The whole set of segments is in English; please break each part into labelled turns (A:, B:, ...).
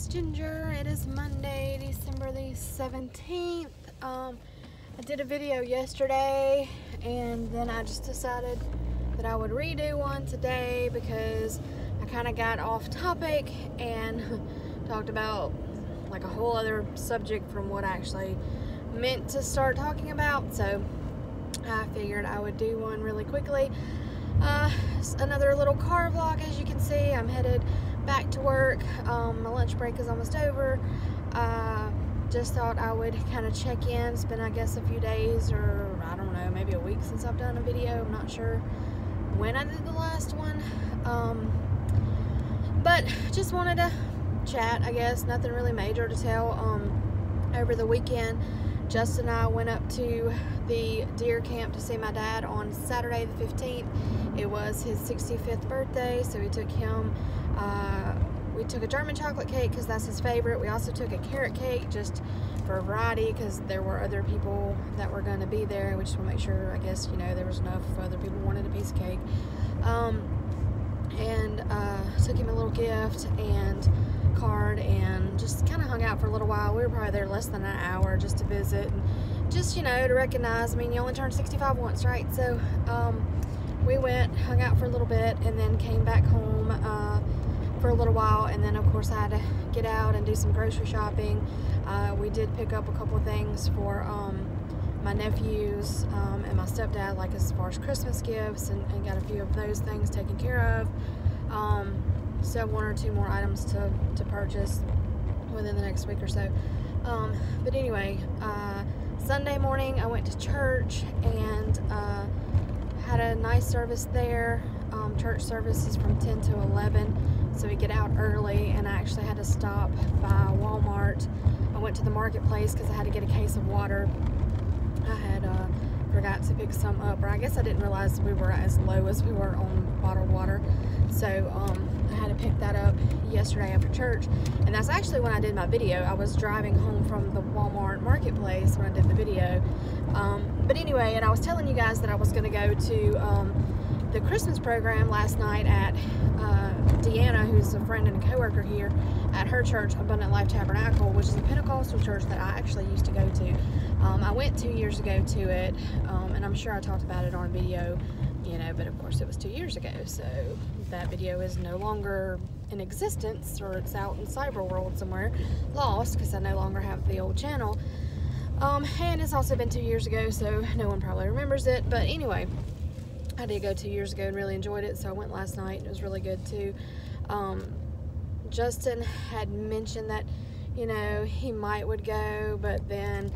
A: it's Ginger. It is Monday, December the 17th. I did a video yesterday and then I just decided that I would redo one today because I kind of got off topic and talked about like a whole other subject from what I actually meant to start talking about. So I figured I would do one really quickly. Another little car vlog. As you can see, I'm headed back to work. My lunch break is almost over. Just thought I would kind of check in. It's been, I guess, a few days, or I don't know, maybe a week since I've done a video. I'm not sure when I did the last one. But just wanted to chat, I guess. Nothing really major to tell. Over the weekend, Justin and I went up to the deer camp to see my dad on Saturday the 15th. It was his 65th birthday, so we took him. We took a German chocolate cake because that's his favorite. We also took a carrot cake just for a variety because there were other people that were going to be there. We just want to make sure, I guess, you know, there was enough other people wanted a piece of cake. Took him a little gift and card and just kind of hung out for a little while. We were probably there less than an hour just to visit and just, you know, to recognize. I mean, you only turn 65 once, right? So we went, hung out for a little bit, and then came back home for a little while. And then of course I had to get out and do some grocery shopping. We did pick up a couple of things for my nephews and my stepdad, like as far as Christmas gifts, and got a few of those things taken care of. Still have one or two more items to purchase within the next week or so. But anyway, Sunday morning I went to church and had a nice service there. Church service is from 10 to 11, so we get out early, and I actually had to stop by Walmart. I went to the marketplace because I had to get a case of water. I had forgot to pick some up, or I guess I didn't realize we were as low as we were on bottled water. So I had to pick that up yesterday after church, and that's actually when I did my video. I was driving home from the Walmart marketplace when I did the video. But anyway, and I was telling you guys that I was going to go to the Christmas program last night at Deanna, who's a friend and a coworker here, at her church, Abundant Life Tabernacle, which is a Pentecostal church that I actually used to go to. I went 2 years ago to it, and I'm sure I talked about it on video, you know, but of course it was 2 years ago, so that video is no longer in existence, or it's out in cyber world somewhere, lost, because I no longer have the old channel. And it's also been 2 years ago, so no one probably remembers it. But anyway, I did go 2 years ago and really enjoyed it, so I went last night and it was really good too. Justin had mentioned that, you know, he would go, but then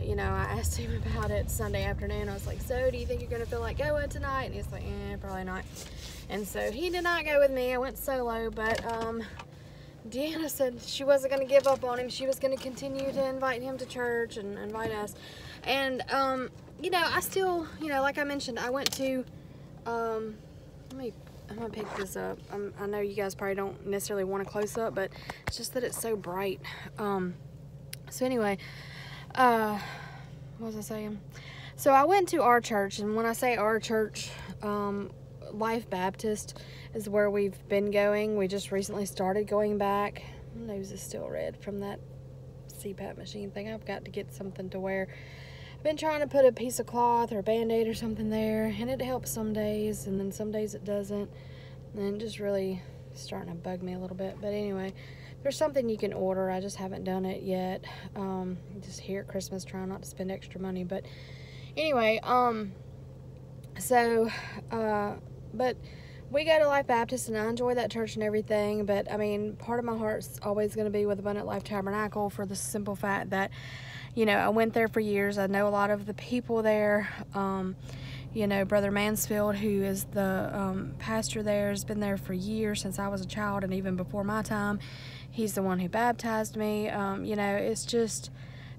A: you know, I asked him about it Sunday afternoon. I was like, so do you think you're gonna feel like going tonight? And he's like, probably not. And so he did not go with me. I went solo, but Deanna said she wasn't gonna give up on him. She was gonna continue to invite him to church and invite us. And you know, I still, you know, like I mentioned, I went to I'm gonna pick this up. I know you guys probably don't necessarily want a close-up, but it's just that it's so bright. So anyway, what was I saying? So I went to our church, and when I say our church, Life Baptist is where we've been going. We just recently started going back. My nose is still red from that CPAP machine thing. I've got to get something to wear. I've been trying to put a piece of cloth or a band-aid or something there, and it helps some days, and then some days it doesn't. And it just really starting to bug me a little bit. But anyway, there's something you can order. I just haven't done it yet. Just here at Christmas, trying not to spend extra money. But anyway, but we go to Life Baptist, and I enjoy that church and everything. But I mean, part of my heart's always going to be with Abundant Life Tabernacle for the simple fact that, you know, I went there for years. I know a lot of the people there. You know, Brother Mansfield, who is the pastor there, has been there for years, since I was a child and even before my time. He's the one who baptized me. You know, it's just,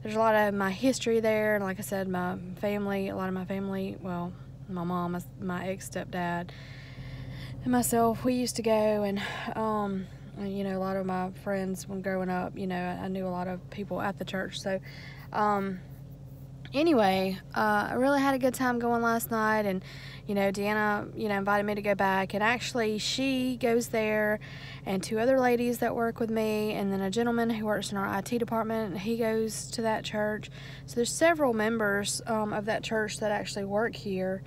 A: there's a lot of my history there. And like I said, my family, a lot of my family, well, my mom, my ex-stepdad, and myself, we used to go. And, you know, a lot of my friends when growing up, you know, I knew a lot of people at the church. So, anyway, I really had a good time going last night, and Deanna, invited me to go back, and actually she goes there, and 2 other ladies that work with me, and then a gentleman who works in our IT department, he goes to that church. So there's several members of that church that actually work here.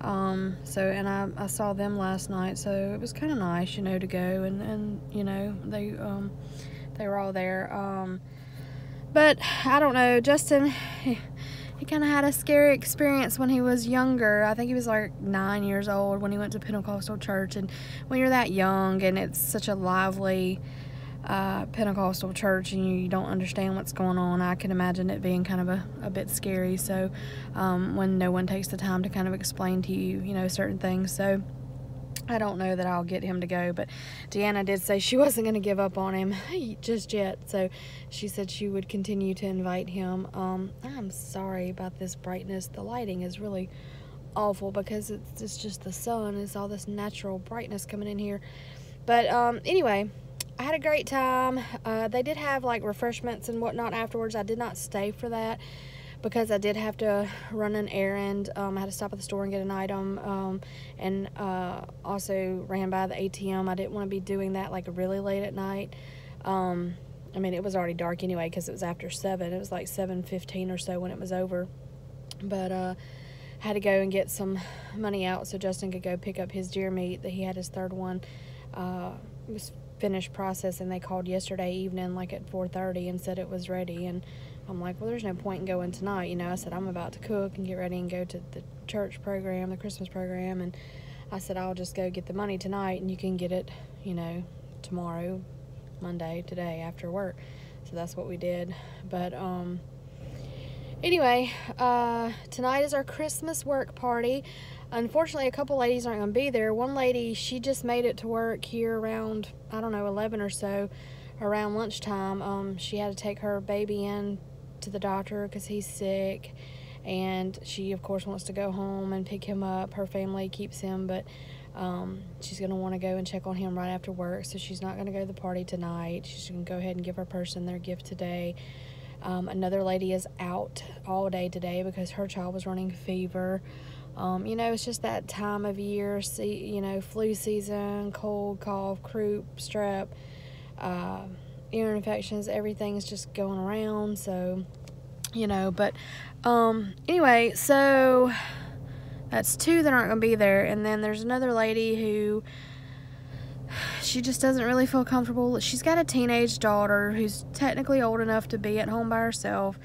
A: And I saw them last night, so it was kind of nice, to go, and they were all there. But I don't know, Justin, he kind of had a scary experience when he was younger. I think he was like 9 years old when he went to Pentecostal church. And when you're that young and it's such a lively Pentecostal church and you don't understand what's going on, I can imagine it being kind of a bit scary. So when no one takes the time to kind of explain to you, certain things. So I don't know that I'll get him to go, but Deanna did say she wasn't going to give up on him just yet, so she said she would continue to invite him. I'm sorry about this brightness. The lighting is really awful because it's just the sun. It's all this natural brightness coming in here. But anyway, I had a great time. They did have like refreshments and whatnot afterwards. I did not stay for that because I did have to run an errand. I had to stop at the store and get an item, and also ran by the ATM. I didn't want to be doing that like really late at night. I mean, it was already dark anyway because it was after 7. It was like 7:15 or so when it was over. But had to go and get some money out so Justin could go pick up his deer meat that he had his 3rd one. It was finished processing. They called yesterday evening like at 4:30 and said it was ready, and I'm like, well, there's no point in going tonight. I said, I'm about to cook and get ready and go to the church program, the Christmas program. And I said, I'll just go get the money tonight and you can get it, tomorrow, Monday, today after work. So that's what we did. But anyway, tonight is our Christmas work party. Unfortunately, a couple ladies aren't going to be there. One lady, she just made it to work here around, 11 or so, around lunchtime. She had to take her baby in to the doctor because he's sick, and she of course wants to go home and pick him up. Her family keeps him, but she's going to want to go and check on him right after work, so she's not going to go to the party tonight. She's going to go ahead and give her person their gift today. Another lady is out all day today because her child was running fever. It's just that time of year, flu season, cold, cough, croup, strep, ear infections, everything's just going around. So but anyway, so that's 2 that aren't gonna be there, and then there's another lady who she just doesn't really feel comfortable. She's got a teenage daughter who's technically old enough to be at home by herself,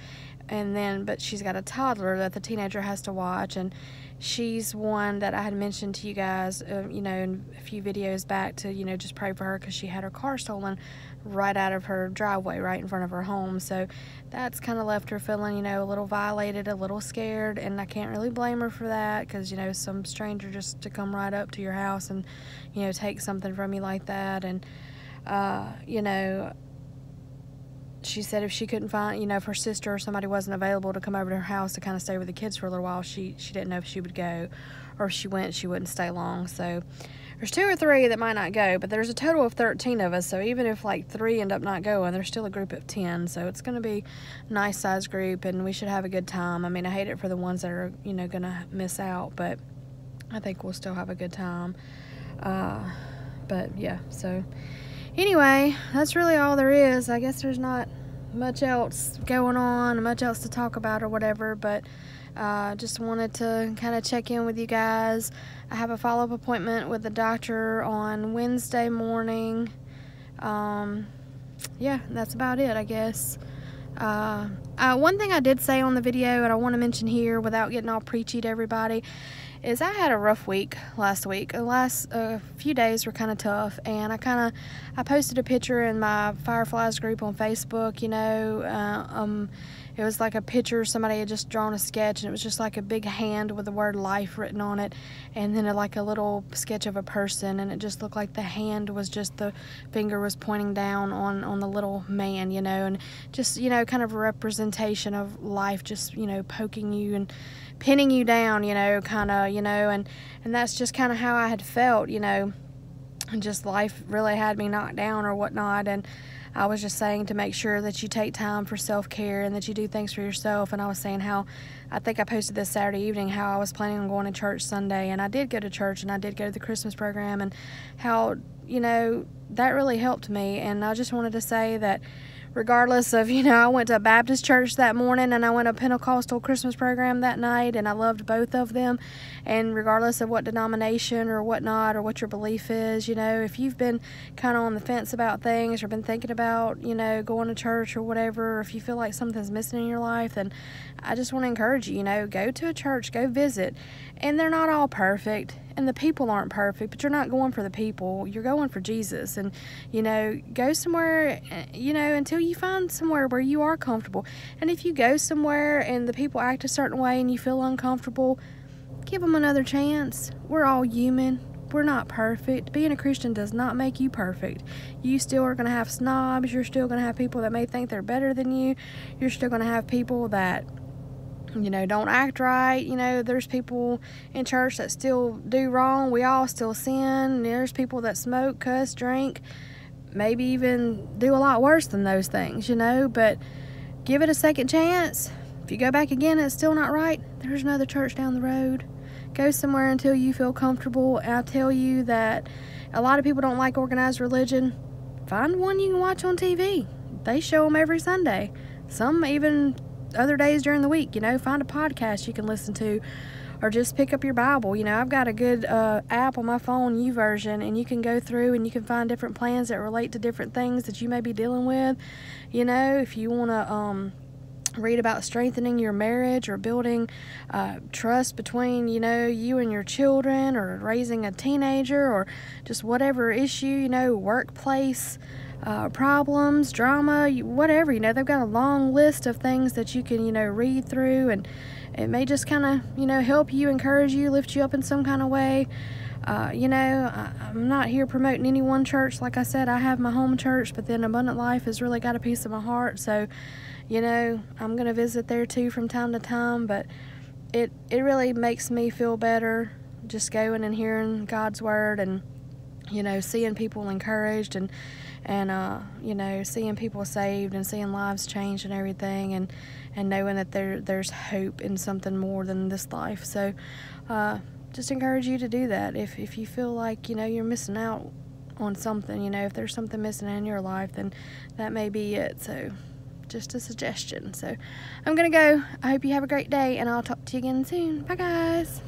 A: but she's got a toddler that the teenager has to watch, and she's one that I had mentioned to you guys, in a few videos back to, just pray for her because she had her car stolen right out of her driveway, right in front of her home. So that's kind of left her feeling, a little violated, a little scared, and I can't really blame her for that because, some stranger just to come right up to your house and, take something from you like that. And, she said if she couldn't find, if her sister or somebody wasn't available to come over to her house to kind of stay with the kids for a little while, she didn't know if she would go, or if she went, she wouldn't stay long. So there's 2 or 3 that might not go, but there's a total of 13 of us. So even if like 3 end up not going, there's still a group of 10. So it's going to be a nice size group, and we should have a good time. I mean, I hate it for the ones that are, going to miss out, but I think we'll still have a good time. But yeah, so anyway, that's really all there is. I guess there's not much else going on, much else to talk about or whatever, but just wanted to kind of check in with you guys. I have a follow-up appointment with the doctor on Wednesday morning. Yeah, that's about it, I guess. One thing I did say on the video, and I want to mention here without getting all preachy to everybody, is I had a rough week last week. The last few days were kind of tough, and I posted a picture in my Fireflies group on Facebook. It was like a picture somebody had just drawn a sketch, and it was just like a big hand with the word life written on it, and then like a little sketch of a person, and it just looked like the hand was just, the finger was pointing down on the little man, and just, kind of a representation of life, just, poking you and pinning you down, and that's just kind of how I had felt, and just life really had me knocked down or whatnot, and I was just saying to make sure that you take time for self-care and that you do things for yourself. And I was saying how, I think I posted this Saturday evening, how I was planning on going to church Sunday, and I did go to church and I did go to the Christmas program, and how, you know, that really helped me. And I just wanted to say that regardless of, you know, I went to a Baptist church that morning and I went to a Pentecostal Christmas program that night, and I loved both of them. And regardless of what denomination or whatnot or what your belief is, you know, if you've been kind of on the fence about things or been thinking about, you know, going to church or whatever, or if you feel like something's missing in your life, then I just want to encourage you, you know, go to a church, go visit. And they're not all perfect, and the people aren't perfect, but you're not going for the people, you're going for Jesus. And, you know, go somewhere, you know, until you find somewhere where you are comfortable. And if you go somewhere and the people act a certain way and you feel uncomfortable, give them another chance. We're all human. We're not perfect. Being a Christian does not make you perfect. You still are going to have snobs. You're still going to have people that may think they're better than you. You're still going to have people that, you know, don't act right. You know, there's people in church that still do wrong. We all still sin. There's people that smoke, cuss, drink, maybe even do a lot worse than those things, you know. But give it a second chance. If you go back again and it's still not right, there's another church down the road. Go somewhere until you feel comfortable. And I'll tell you that a lot of people don't like organized religion. Find one you can watch on TV. They show them every Sunday. Some even other days during the week. You know, find a podcast you can listen to, or just pick up your Bible. You know, I've got a good app on my phone, YouVersion, and you can go through and you can find different plans that relate to different things that you may be dealing with. You know, if you want to read about strengthening your marriage or building trust between, you know, you and your children, or raising a teenager, or just whatever issue, you know, workplace problems, drama, whatever, you know, they've got a long list of things that you can, you know, read through, and it may just kind of, you know, help you, encourage you, lift you up in some kind of way. You know, I'm not here promoting any one church. Like I said, I have my home church, but then Abundant Life has really got a piece of my heart. So, you know, I'm going to visit there too from time to time, but it really makes me feel better just going and hearing God's word, and, you know, seeing people encouraged, and you know, seeing people saved, and seeing lives changed and everything, and knowing that there's hope in something more than this life. So just encourage you to do that. If you feel like, you know, you're missing out on something, you know, if there's something missing in your life, then that may be it. So just a suggestion. So I'm gonna go. I hope you have a great day, and I'll talk to you again soon. Bye, guys.